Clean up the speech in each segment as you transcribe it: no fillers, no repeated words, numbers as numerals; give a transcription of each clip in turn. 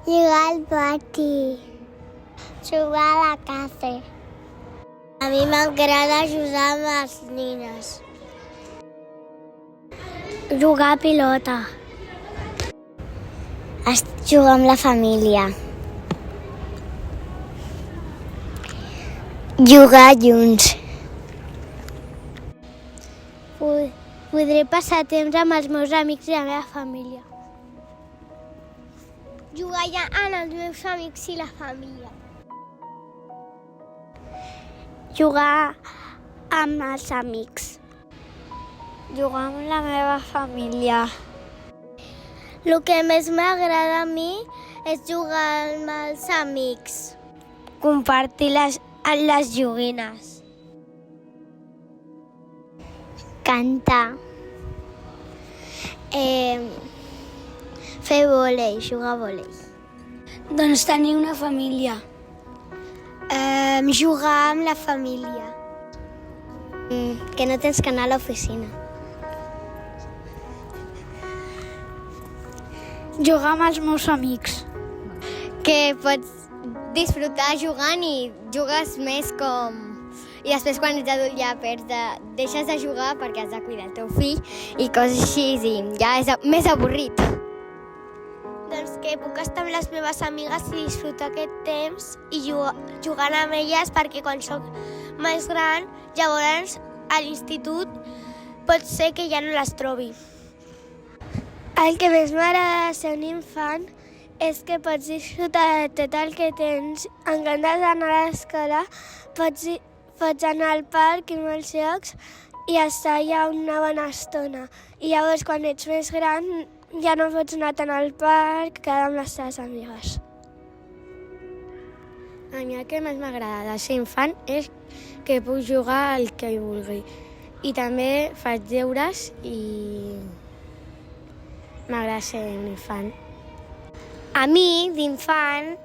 Jugar al pati. Jugar a la casa. A mi m'agrada jugar amb les nines. Jugar a pilota. Jugar amb la família. Jugar junts. Podré passar temps amb els meus amics i la meva família. Jugar ja amb els meus amics i la família. Jugar amb els amics. Jugar amb la meva família. El que més m'agrada a mi és jugar amb els amics. Compartir les joguines. Cantar. Fer vòlei, jugar a vòlei. Doncs tenir una família. Jugar amb la família. Que no tens que anar a l'oficina. Jugar amb els meus amics. Que pots disfrutar jugant i jugues més com... I després quan ets adult ja deixes de jugar perquè has de cuidar el teu fill i coses així i ja és més avorrit. Doncs que puc estar amb les meves amigues i disfrutar aquest temps i jugant amb elles perquè quan soc més gran, llavors a l'institut pot ser que ja no les trobi. El que més m'agrada de ser un infant és que pots disfrutar de tot el que tens. En comptes d'anar a l'escola, pots anar al parc i molts llocs i estar allà una bona estona. I llavors, quan ets més gran, ja no pots anar tant al parc, quedar amb les teves amigues. A mi el que més m'agrada de ser infant és que puc jugar al que vulgui. I també faig deures i m'agrada ser un infant. A mi, d'infant,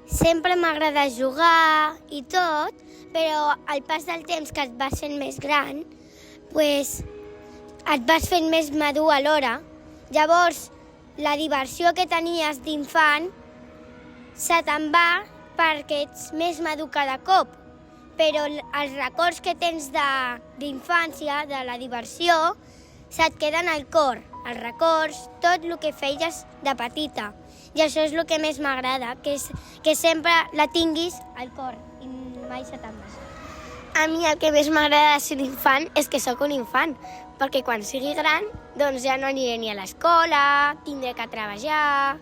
sempre m'agrada jugar i tot, però al pas del temps que et vas fent més gran, et vas fent més madur alhora. Llavors, la diversió que tenies d'infant se te'n va perquè ets més madur cada cop. Però els records que tens d'infància, de la diversió, se't queden al cor. Els records, tot el que feies de petita. I això és el que més m'agrada, que sempre la tinguis al cor i mai se te'n va. A mi el que més m'agrada de ser infant és que sóc un infant, perquè quan sigui gran doncs ja no aniré ni a l'escola, tindré que treballar,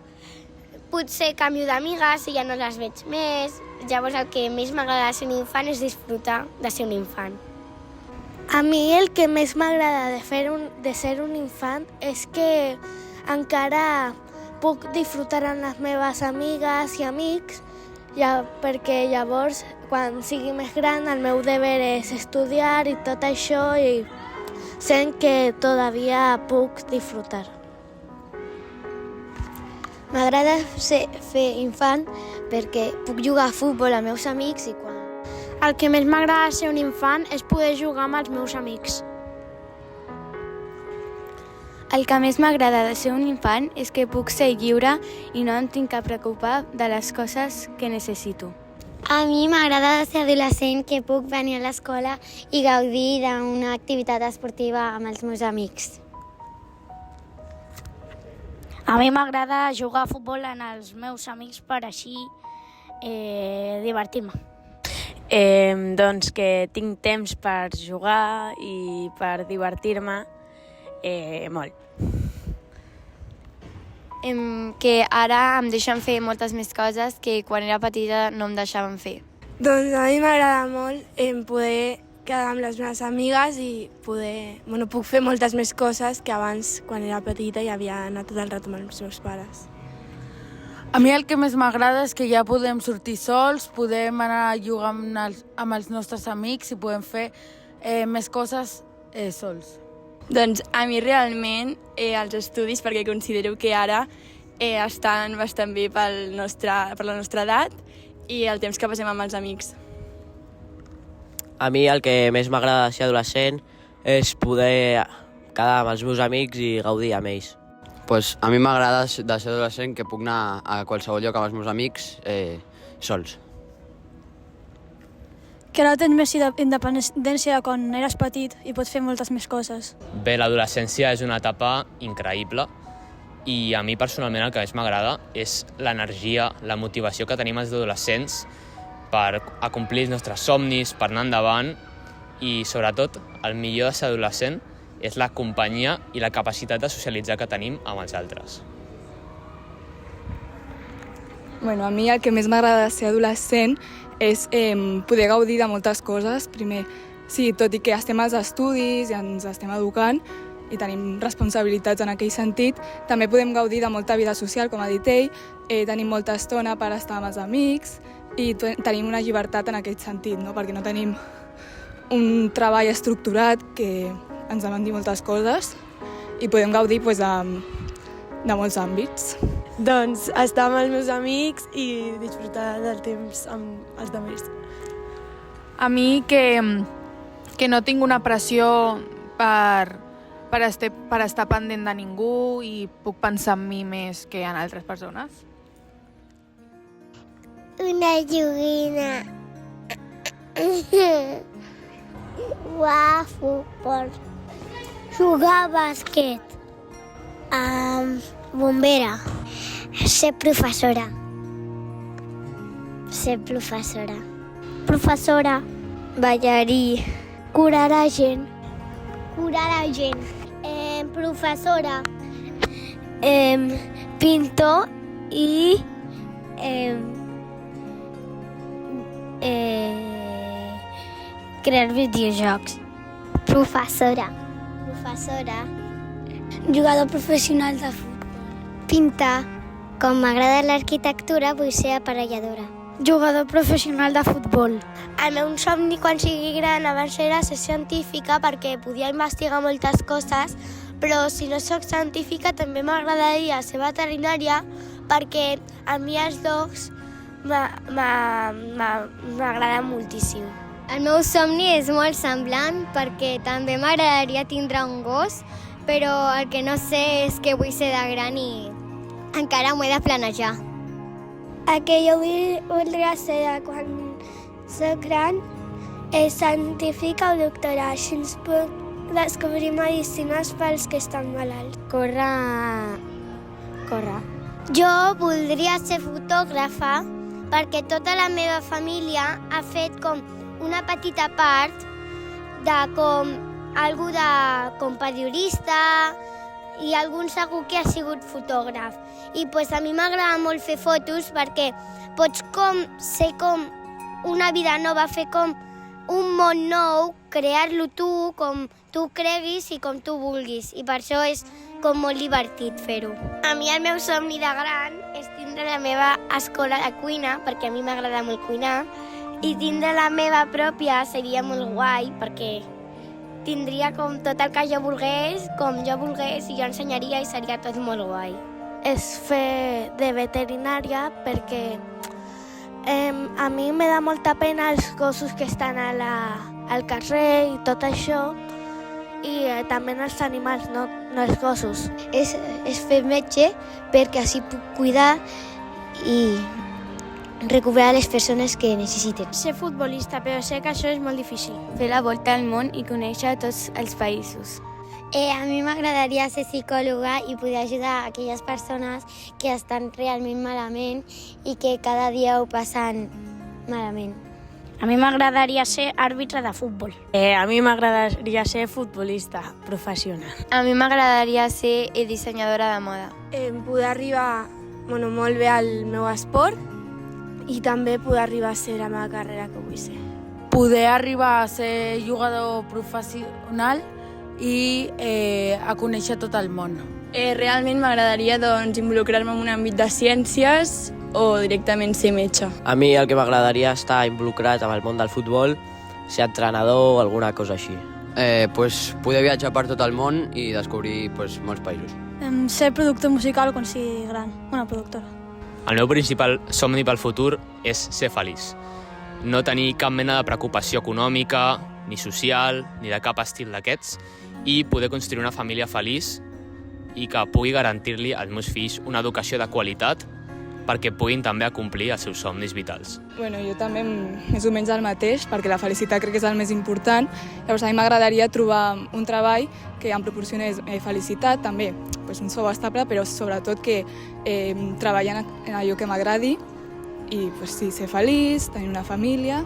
potser canvio d'amigues i ja no les veig més. Llavors el que més m'agrada de ser un infant és disfrutar de ser un infant. A mi el que més m'agrada de ser un infant és que encara puc disfrutar amb les meves amigues i amics, perquè llavors, quan sigui més gran, el meu deber és estudiar i tot això, i sent que todavía puc disfrutar. M'agrada fer infant perquè puc jugar a futbol amb meus amics i quan... El que més m'agrada de ser un infant és poder jugar amb els meus amics. El que més m'agrada de ser un infant és que puc ser lliure i no em tinc que preocupar de les coses que necessito. A mi m'agrada de ser adolescent, que puc venir a l'escola i gaudir d'una activitat esportiva amb els meus amics. A mi m'agrada jugar a futbol amb els meus amics per així divertir-me. Doncs que tinc temps per jugar i per divertir-me molt. Que ara em deixen fer moltes més coses que quan era petita no em deixaven fer. Doncs a mi m'agrada molt poder quedar amb les meves amigues i puc fer moltes més coses que abans, quan era petita, i havia anat tot el rato amb els meus pares. A mi el que més m'agrada és que ja podem sortir sols, podem anar a jugar amb els nostres amics i podem fer més coses sols. Doncs a mi realment els estudis, perquè considero que ara estan bastant bé per la nostra edat i el temps que passem amb els amics. A mi el que més m'agrada de ser adolescent és poder quedar amb els meus amics i gaudir amb ells. Pues a mi m'agrada de ser adolescent que puc anar a qualsevol lloc amb els meus amics sols. Que ara tens més independència de quan eres petit i pots fer moltes més coses. Bé, l'adolescència és una etapa increïble i a mi personalment el que més m'agrada és l'energia, la motivació que tenim els adolescents per acomplir els nostres somnis, per anar endavant i sobretot el millor de ser adolescent és la companyia i la capacitat de socialitzar que tenim amb els altres. Bueno, a mi el que més m'agrada de ser adolescent és poder gaudir de moltes coses. Primer, sí, tot i que estem als estudis i ens estem educant i tenim responsabilitats en aquell sentit, també podem gaudir de molta vida social, com ha dit ell, tenim molta estona per estar amb els amics i tenim una llibertat en aquest sentit, no? Perquè no tenim un treball estructurat que ens demandi moltes coses i podem gaudir de molts àmbits. Doncs estar amb els meus amics i disfrutar del temps amb els altres. A mi que no tinc una pressió per estar pendent de ningú i puc pensar en mi més que en altres persones. Una joguina. Jugar a futbol. Jugar a bàsquet. Bombera. Ser professora. Professora. Ballarí. Curar a gent. Professora. Pintor i crear videojocs. Professora. Jugador professional de futbol. Pintar. Com m'agrada l'arquitectura, vull ser aparelladora. Jugador professional de futbol. El meu somni quan sigui gran abans era ser científica perquè podia investigar moltes coses, però si no sóc científica també m'agradaria ser veterinària perquè a mi els dogs m'agraden moltíssim. El meu somni és molt semblant perquè també m'agradaria tindre un gos, però el que no sé és que vull ser de gran i encara m'ho he de planejar. El que jo voldria ser quan soc gran és científica o doctora, així ens puc descobrir medicines pels que estan malalts. Córrer. Jo voldria ser fotògrafa perquè tota la meva família ha fet com una petita part de algú de periodista i algun segur que ha sigut fotògraf. I a mi m'agrada molt fer fotos perquè pots ser com una vida nova, fer com un món nou, crear-lo tu com tu creguis i com tu vulguis. I per això és com molt divertit fer-ho. A mi el meu somni de gran és tindre la meva escola de cuina, perquè a mi m'agrada molt cuinar, i tindre la meva pròpia seria molt guai, perquè tindria com tot el que jo volgués, com jo volgués, i jo ensenyaria i seria tot molt guai. És fer de veterinària perquè a mi me da molta pena els gossos que estan al carrer i tot això, i també els animals, no els gossos. És fer metge perquè així puc cuidar i recuperar les persones que necessiten. Ser futbolista, però sé que això és molt difícil. Fer la volta al món i conèixer tots els països. A mi m'agradaria ser psicòloga i poder ajudar aquelles persones que estan realment malament i que cada dia ho passen malament. A mi m'agradaria ser àrbitre de futbol. A mi m'agradaria ser futbolista professional. A mi m'agradaria ser dissenyadora de moda. Poder arribar molt bé al meu esport i també poder arribar a ser la meva carrera que vull ser. Poder arribar a ser jugador professional i a conèixer tot el món. Realment m'agradaria involucrar-me en un àmbit de ciències o directament ser metge. A mi el que m'agradaria és estar involucrat amb el món del futbol, ser entrenador o alguna cosa així. Poder viatjar per tot el món i descobrir molts països. Ser productor musical quan sigui gran, una productora. El meu principal somni pel futur és ser feliç. No tenir cap mena de preocupació econòmica, ni social, ni de cap estil d'aquests, i poder construir una família feliç i que pugui garantir-li als meus fills una educació de qualitat perquè puguin també acomplir els seus somnis vitals. Bueno, jo també més o menys el mateix, perquè la felicitat crec que és el més important. Llavors a mi m'agradaria trobar un treball que em proporcionés felicitat, també un sou estable, però sobretot que treballar en allò que m'agradi i ser feliç, tenir una família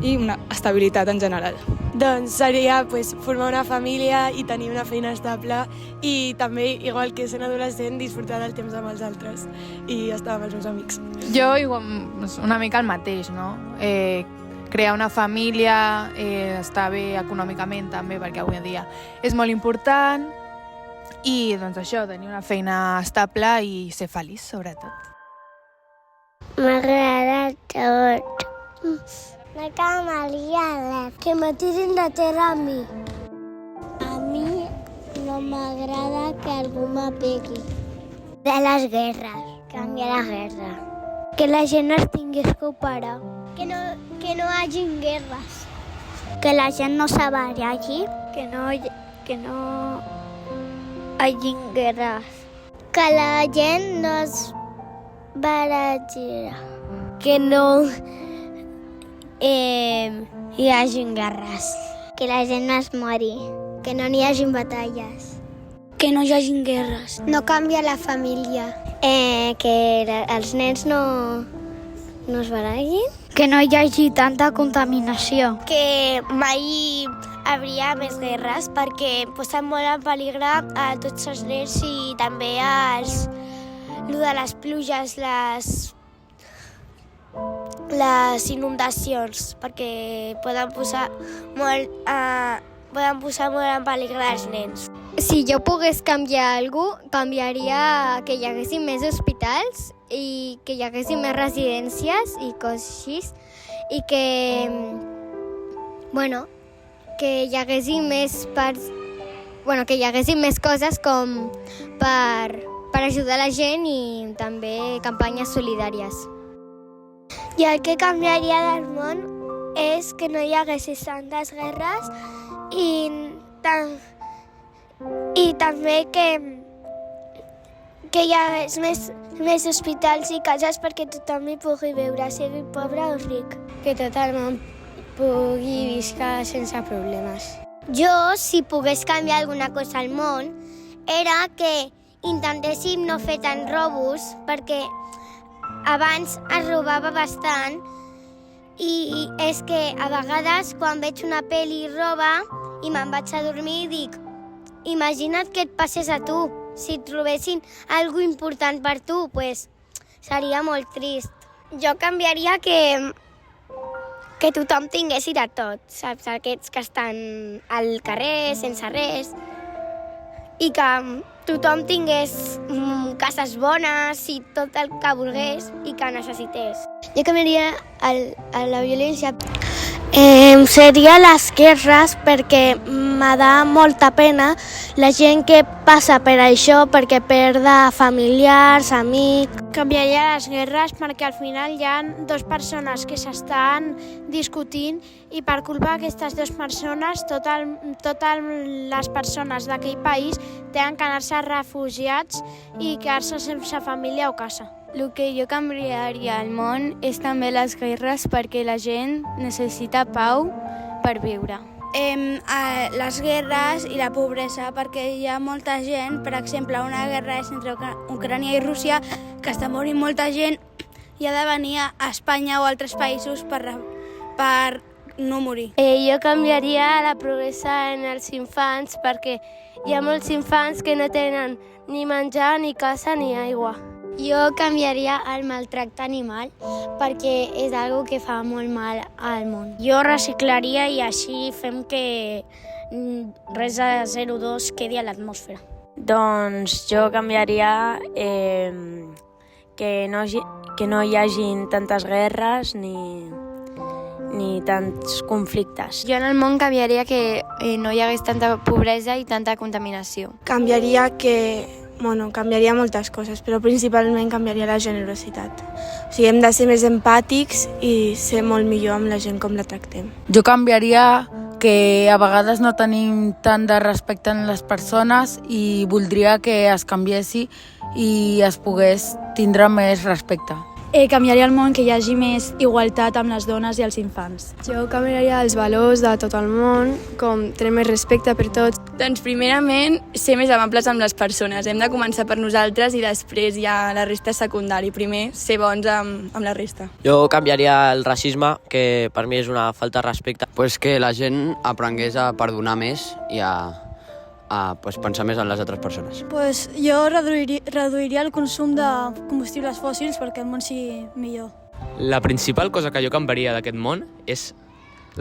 i una estabilitat en general. Doncs seria formar una família i tenir una feina estable i també, igual que sent adolescent, disfrutar del temps amb els altres i estar amb els meus amics. Jo una mica el mateix, no? Crear una família, estar bé econòmicament també, perquè avui en dia és molt important, i doncs això, tenir una feina estable i ser feliç, sobretot. M'agrada tot. La camaliada, que me tirin de terra a mi. A mi no m'agrada que algú m'apegui. De les guerres, canviar la guerra. Que la gent es tingués que operar. Que no hagin guerres. Que la gent no s'abaralli. Que no hagin guerres. Que la gent no es baralli. Que no hi hagin guerres. Que la gent no es mori. Que no n'hi hagin batalles. Que no hi hagin guerres. No canvia la família. Que els nens no es barallin. Que no hi hagi tanta contaminació. Que mai hauria més guerres perquè posen molt en peligre a tots els nens i també lo de les pluges, les inundacions, perquè poden posar molt en peligre els nens. Si jo pogués canviar alguna cosa, canviaria que hi haguessin més hospitals i que hi haguessin més residències i coses així, i que hi haguessin més que hi haguessin més coses com per ajudar la gent i també campanyes solidàries. I el que canviaria del món és que no hi haguessin tantes guerres i també que hi hagués més hospitals i cases perquè tothom hi pugui viure, sigui pobre o ric. Que tot el món pugui viscar sense problemes. Jo, si pogués canviar alguna cosa al món, era que intentéssim no fer tants robos, perquè abans es robava bastant i és que a vegades quan veig una pel·li roba i me'n vaig a dormir i dic, imagina't que et passés a tu. Si et robessin alguna important per tu, seria molt trist. Jo canviaria que tothom tingués de tot, saps? Aquests que estan al carrer sense res i que tothom tingués cases bones i tot el que volgués i que necessités. Jo canviaria la violència. Seria les guerres perquè m'ha molta pena la gent que passa per això perquè perda familiars, amics. Canviaria les guerres perquè al final hi ha dues persones que s'estan discutint i per culpa d'aquestes dues persones totes les persones d'aquell país tenen que anar-se refugiats i quedar-se sense família o casa. El que jo canviaria al món és també les guerres perquè la gent necessita pau per viure. Les guerres i la pobresa perquè hi ha molta gent, per exemple, una guerra és entre Ucrània i Rússia, que està morint molta gent i ha de venir a Espanya o altres països per no morir. Jo canviaria la pobresa en els infants perquè hi ha molts infants que no tenen ni menjar, ni casa, ni aigua. Jo canviaria el maltracte animal perquè és algo que fa molt mal al món. Jo reciclaria i així fem que res de CO2 quedi a l'atmosfera. Doncs jo canviaria que no hi hagin tantes guerres ni tants conflictes. Jo en el món canviaria que no hi hagués tanta pobresa i tanta contaminació. Canviaria moltes coses, però principalment canviaria la generositat. O sigui, hem de ser més empàtics i ser molt millor amb la gent com la tractem. Jo canviaria que a vegades no tenim tant de respecte en les persones i voldria que es canviessi i es pogués tindre més respecte. Canviaria el món que hi hagi més igualtat amb les dones i els infants. Jo canviaria els valors de tot el món, com tenir més respecte per tots. Doncs primerament, ser més amables amb les persones. Hem de començar per nosaltres i després ja la resta és secundari. Primer, ser bons amb la resta. Jo canviaria el racisme, que per mi és una falta de respecte. Pues que la gent aprengués a perdonar més i a pensar més en les altres persones. Jo reduiria el consum de combustibles fòssils perquè el món sigui millor. La principal cosa que jo canviaria d'aquest món és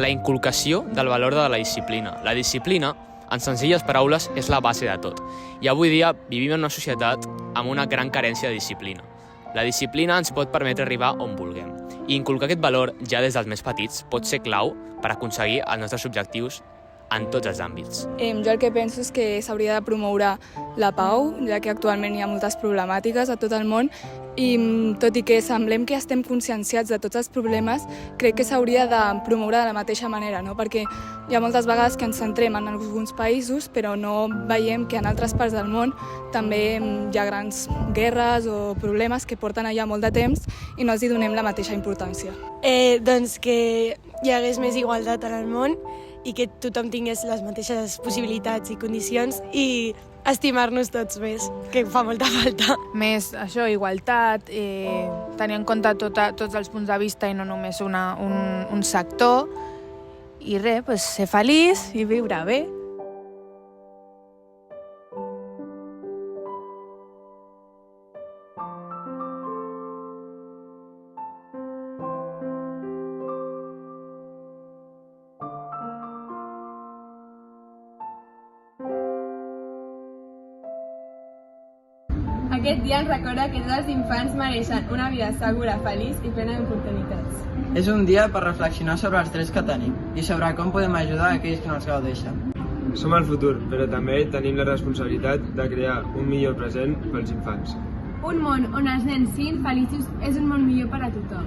la inculcació del valor de la disciplina. La disciplina, en senzilles paraules, és la base de tot. I avui dia vivim en una societat amb una gran carència de disciplina. La disciplina ens pot permetre arribar on vulguem. I inculcar aquest valor ja des dels més petits pot ser clau per aconseguir els nostres objectius en tots els àmbits. Jo el que penso és que s'hauria de promoure la pau, ja que actualment hi ha moltes problemàtiques a tot el món i tot i que semblem que estem conscienciats de tots els problemes, crec que s'hauria de promoure de la mateixa manera, no? Perquè hi ha moltes vegades que ens centrem en alguns països però no veiem que en altres parts del món també hi ha grans guerres o problemes que porten allà molt de temps i no els hi donem la mateixa importància. Doncs que hi hagués més igualtat en el món i que tothom tingués les mateixes possibilitats i condicions i estimar-nos tots més, que fa molta falta. Més això, igualtat, tenir en compte tots els punts de vista i no només un sector. I res, ser feliç i viure bé. Aquest dia ens recorda que tots els infants mereixen una vida segura, feliç i plena d'oportunitats. És un dia per reflexionar sobre els drets que tenim i sobre com podem ajudar aquells que no els gaudeixen. Som el futur, però també tenim la responsabilitat de crear un millor present pels infants. Un món on els nens siguin feliços és un món millor per a tothom.